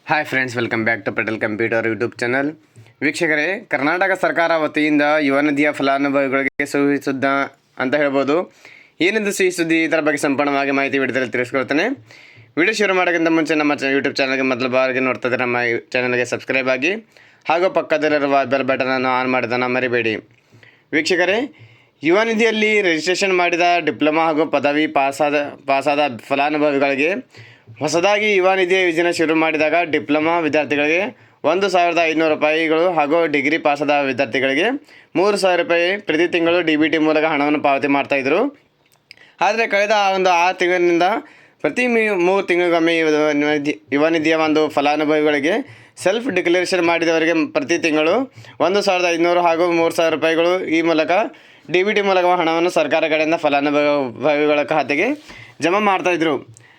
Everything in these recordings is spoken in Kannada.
Hi friends, welcome back to Patel computer YouTube channel. ವೀಕ್ಷಕರೇ, ಕರ್ನಾಟಕ ಸರ್ಕಾರ ವತಿಯಿಂದ ಯುವ ನಿಧಿಯ ಫಲಾನುಭವಿಗಳಿಗೆ ಸಿಹಿ ಸುದ್ದಿ ಅಂತ ಹೇಳ್ಬೋದು. ಏನಿದು ಸಿಹಿ ಸುದ್ದಿ, ಇದರ ಬಗ್ಗೆ ಸಂಪೂರ್ಣವಾಗಿ ಮಾಹಿತಿ ವಿಡಿಯೋದಲ್ಲಿ ತಿಳಿಸ್ಕೊಡ್ತೇನೆ. ವಿಡಿಯೋ ಶುರು ಮಾಡೋಕ್ಕಿಂತ ಮುಂಚೆ ನಮ್ಮ ಯೂಟ್ಯೂಬ್ ಚಾನಲ್ಗೆ ಮೊದಲು ಬಾರಿಗೆ ನೋಡ್ತಾ ಇದ್ದರೆ ನಮ್ಮ ಚಾನಲ್ಗೆ ಸಬ್ಸ್ಕ್ರೈಬ್ ಆಗಿ ಹಾಗೂ ಪಕ್ಕದಲ್ಲಿರುವ ಬೆಲ್ ಬಟನನ್ನು ಆನ್ ಮಾಡೋದನ್ನು ಮರಿಬೇಡಿ. ವೀಕ್ಷಕರೇ, ಯುವ ನಿಧಿಯಲ್ಲಿ ರಿಜಿಸ್ಟ್ರೇಷನ್ ಮಾಡಿದ ಡಿಪ್ಲೊಮಾ ಹಾಗೂ ಪದವಿ ಪಾಸಾದ ಫಲಾನುಭವಿಗಳಿಗೆ ಹೊಸದಾಗಿ ಯುವ ನಿಧಿ ಯೋಜನೆ ಶುರು ಮಾಡಿದಾಗ ಡಿಪ್ಲೊಮಾ ವಿದ್ಯಾರ್ಥಿಗಳಿಗೆ 1,500 ರೂಪಾಯಿಗಳು ಹಾಗೂ ಡಿಗ್ರಿ ಪಾಸಾದ ವಿದ್ಯಾರ್ಥಿಗಳಿಗೆ 3,000 ರೂಪಾಯಿ ಪ್ರತಿ ತಿಂಗಳು DBT ಮೂಲಕ ಹಣವನ್ನು ಪಾವತಿ ಮಾಡ್ತಾಯಿದ್ರು. ಆದರೆ ಕಳೆದ 6 ತಿಂಗಳಿನಿಂದ ಪ್ರತಿ 3 ತಿಂಗಳಿಗೊಮ್ಮೆ ಯುವ ನಿಧಿಯ ಫಲಾನುಭವಿಗಳಿಗೆ ಸೆಲ್ಫ್ ಡಿಕ್ಲರೇಷನ್ ಮಾಡಿದವರಿಗೆ ಪ್ರತಿ ತಿಂಗಳು 1,500 ಹಾಗೂ 3,000 ರೂಪಾಯಿಗಳು ಈ ಮೂಲಕ DBT ಮೂಲಕ ಹಣವನ್ನು ಸರ್ಕಾರ ಕಡೆಯಿಂದ ಫಲಾನುಭವಿಗಳ ಖಾತೆಗೆ ಜಮಾ ಮಾಡ್ತಾಯಿದ್ರು.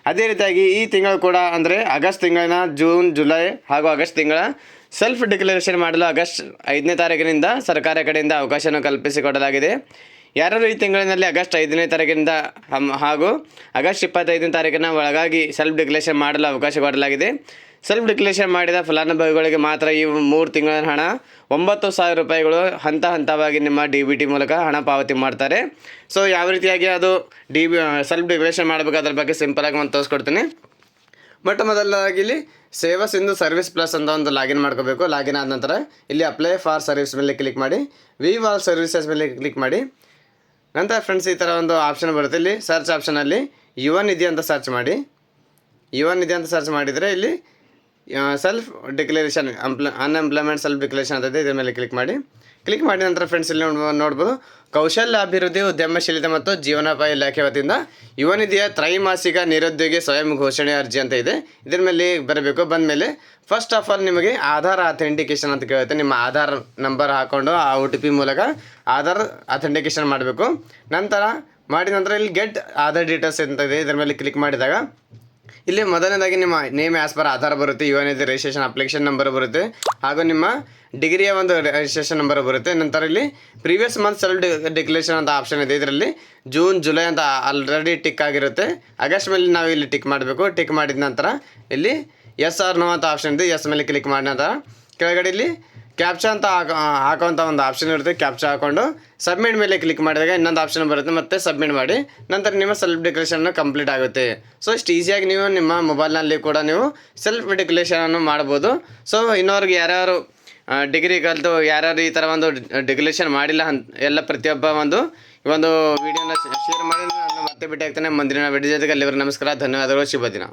ಅದೇ ರೀತಿಯಾಗಿ ಈ ತಿಂಗಳು ಕೂಡ ಅಂದರೆ ಆಗಸ್ಟ್ ತಿಂಗಳಿನ ಜೂನ್, ಜುಲೈ ಹಾಗೂ ಆಗಸ್ಟ್ ತಿಂಗಳ ಸೆಲ್ಫ್ ಡಿಕ್ಲರೇಷನ್ ಮಾಡಲು ಆಗಸ್ಟ್ 5ನೇ ತಾರೀಕಿನಿಂದ ಸರ್ಕಾರ ಕಡೆಯಿಂದ ಅವಕಾಶವನ್ನು ಕಲ್ಪಿಸಿಕೊಡಲಾಗಿದೆ. ಯಾರು ಈ ತಿಂಗಳಿನಲ್ಲಿ ಆಗಸ್ಟ್ 5ನೇ ತಾರೀಕಿನಿಂದ ಹಾಗೂ ಆಗಸ್ಟ್ 25ನೇ ತಾರೀಕಿನ ಒಳಗಾಗಿ ಸೆಲ್ಫ್ ಡಿಕ್ಲರೇಷನ್ ಮಾಡಲು ಅವಕಾಶ ಕೊಡಲಾಗಿದೆ. ಸೆಲ್ಫ್ ಡಿಕ್ಲರೇಷನ್ ಮಾಡಿದ ಫಲಾನುಭವಿಗಳಿಗೆ ಮಾತ್ರ ಈ 3 ತಿಂಗಳ ಹಣ 9,000 ರೂಪಾಯಿಗಳು ಹಂತವಾಗಿ ನಿಮ್ಮ DBT ಮೂಲಕ ಹಣ ಪಾವತಿ ಮಾಡ್ತಾರೆ. ಸೊ ಯಾವ ರೀತಿಯಾಗಿ ಅದು ಸೆಲ್ಫ್ ಡಿಕ್ಲರೇಷನ್ ಮಾಡಬೇಕು ಅದರ ಬಗ್ಗೆ ಸಿಂಪಲಾಗಿ ಒಂದು ತೋರಿಸ್ಕೊಡ್ತೀನಿ. ಮೊದಲಾಗಿ ಇಲ್ಲಿ ಸೇವಾ ಸಿಂಧು ಸರ್ವಿಸ್ ಪ್ಲಸ್ ಅಂತ ಒಂದು ಲಾಗಿನ್ ಮಾಡ್ಕೋಬೇಕು. ಲಾಗಿನ್ ಆದ ನಂತರ ಇಲ್ಲಿ ಅಪ್ಲೈ ಫಾರ್ ಸರ್ವಿಸ್ ಮೇಲೆ ಕ್ಲಿಕ್ ಮಾಡಿ, ವೀವ್ ಆಲ್ ಸರ್ವಿಸಸ್ ಮೇಲೆ ಕ್ಲಿಕ್ ಮಾಡಿ. ನಂತರ ಫ್ರೆಂಡ್ಸ್, ಈ ಥರ ಒಂದು ಆಪ್ಷನ್ ಬರುತ್ತೆ. ಇಲ್ಲಿ ಸರ್ಚ್ ಆಪ್ಷನಲ್ಲಿ ಯುವ ನಿಧಿ ಅಂತ ಸರ್ಚ್ ಮಾಡಿ. ಯುವ ನಿಧಿ ಅಂತ ಸರ್ಚ್ ಮಾಡಿದರೆ ಇಲ್ಲಿ self declaration unemployment self declaration ಅಂತ ಇದೆ. ಇದರ ಮೇಲೆ ಕ್ಲಿಕ್ ಮಾಡಿ. ಕ್ಲಿಕ್ ಮಾಡಿದ ನಂತರ ಫ್ರೆಂಡ್ಸ್ ಇಲ್ಲಿ ನೋಡ್ಬೋದು, ಕೌಶಲ್ಯ ಅಭಿವೃದ್ಧಿ, ಉದ್ಯಮಶೀಲತೆ ಮತ್ತು ಜೀವನೋಪಾಯ ಇಲಾಖೆ ವತಿಯಿಂದ ಯುವ ನಿಧಿಯ ತ್ರೈಮಾಸಿಕ ನಿರುದ್ಯೋಗಿ ಸ್ವಯಂ ಘೋಷಣೆ ಅರ್ಜಿ ಅಂತ ಇದೆ. ಇದರ ಮೇಲೆ ಬರಬೇಕು. ಬಂದ ಮೇಲೆ ಫಸ್ಟ್ ಆಫ್ ಆಲ್ ನಿಮಗೆ ಆಧಾರ್ ಅಥೆಂಟಿಕೇಷನ್ ಅಂತ ಕೇಳುತ್ತೆ. ನಿಮ್ಮ ಆಧಾರ್ ನಂಬರ್ ಹಾಕ್ಕೊಂಡು ಆ OTP ಮೂಲಕ ಆಧಾರ್ ಅಥೆಂಟಿಕೇಷನ್ ಮಾಡಬೇಕು. ನಂತರ ಮಾಡಿದ ನಂತರ ಇಲ್ಲಿ ಗೆಟ್ ಆಧಾರ್ ಡೀಟೇಲ್ಸ್ ಅಂತ ಇದೆ. ಇದರ ಮೇಲೆ ಕ್ಲಿಕ್ ಮಾಡಿದಾಗ ಇಲ್ಲಿ ಮೊದಲನೇದಾಗಿ ನಿಮ್ಮ ನೇಮ್ ಆ್ಯಸ್ ಪರ್ ಆಧಾರ್ ಬರುತ್ತೆ, ಯುವ ನಿಧಿ ರಿಜಿಸ್ಟ್ರೇಷನ್ ಅಪ್ಲಿಕೇಶನ್ ನಂಬರ್ ಬರುತ್ತೆ ಹಾಗೂ ನಿಮ್ಮ ಡಿಗ್ರಿಯ ರಿಜಿಸ್ಟ್ರೇಷನ್ ನಂಬರ್ ಬರುತ್ತೆ. ನಂತರ ಇಲ್ಲಿ ಪ್ರೀವಿಯಸ್ ಮಂತ್ ಸೆಲ್ಫ್ ಡಿಕ್ಲರೇಷನ್ ಅಂತ ಆಪ್ಷನ್ ಇದೆ. ಇದರಲ್ಲಿ ಜೂನ್, ಜುಲೈ ಅಂತ ಆಲ್ರೆಡಿ ಟಿಕ್ ಆಗಿರುತ್ತೆ. ಆಗಸ್ಟ್ ಮೇಲೆ ನಾವು ಇಲ್ಲಿ ಟಿಕ್ ಮಾಡಬೇಕು. ಟಿಕ್ ಮಾಡಿದ ನಂತರ ಇಲ್ಲಿ ಎಸ್ ಆರ್ ನೋ ಅಂತ ಆಪ್ಷನ್ ಇದೆ. ಎಸ್ ಮೇಲೆ ಕ್ಲಿಕ್ ಮಾಡಿದ ನಂತರ ಕೆಳಗಡೆ ಇಲ್ಲಿ ಕ್ಯಾಪ್ಚಾ ಅಂತ ಹಾಕೋವಂಥ ಒಂದು ಆಪ್ಷನ್ ಇರುತ್ತೆ. ಕ್ಯಾಪ್ಚಾ ಹಾಕ್ಕೊಂಡು ಸಬ್ಮಿಟ್ ಮೇಲೆ ಕ್ಲಿಕ್ ಮಾಡಿದಾಗ ಇನ್ನೊಂದು ಆಪ್ಷನ್ ಬರುತ್ತೆ. ಮತ್ತೆ ಸಬ್ಮಿಟ್ ಮಾಡಿ ನಂತರ ನಿಮ್ಮ ಸೆಲ್ಫ್ ಡಿಕ್ಲರೇಷನ್ ಕಂಪ್ಲೀಟ್ ಆಗುತ್ತೆ. ಸೊ ಇಷ್ಟು ಈಸಿಯಾಗಿ ನೀವು ನಿಮ್ಮ ಮೊಬೈಲ್ನಲ್ಲಿ ಕೂಡ ನೀವು ಸೆಲ್ಫ್ ಡಿಕ್ಲರೇಷನನ್ನು ಮಾಡ್ಬೋದು. ಸೊ ಇನ್ನೋರ್ಗೆ ಯಾರ್ಯಾರು ಡಿಗ್ರಿ ಕಲಿತು ಯಾರ್ಯಾರು ಈ ಥರ ಒಂದು ಡಿಕ್ಲರೇಷನ್ ಮಾಡಿಲ್ಲ ಎಲ್ಲ ಪ್ರತಿಯೊಬ್ಬ ಈ ಒಂದು ವಿಡಿಯೋನ ಶೇರ್ ಮಾಡಿ ನಾನು ಮತ್ತೆ ಭೇಟಿ ಆಗ್ತೇನೆ ಮುಂದಿನ ವಿಡಿಯೋ ಜೊತೆಗೆ. ಅಲ್ಲಿವರೆಗೆ ನಮಸ್ಕಾರ, ಧನ್ಯವಾದಗಳು, ಶುಭ ದಿನ.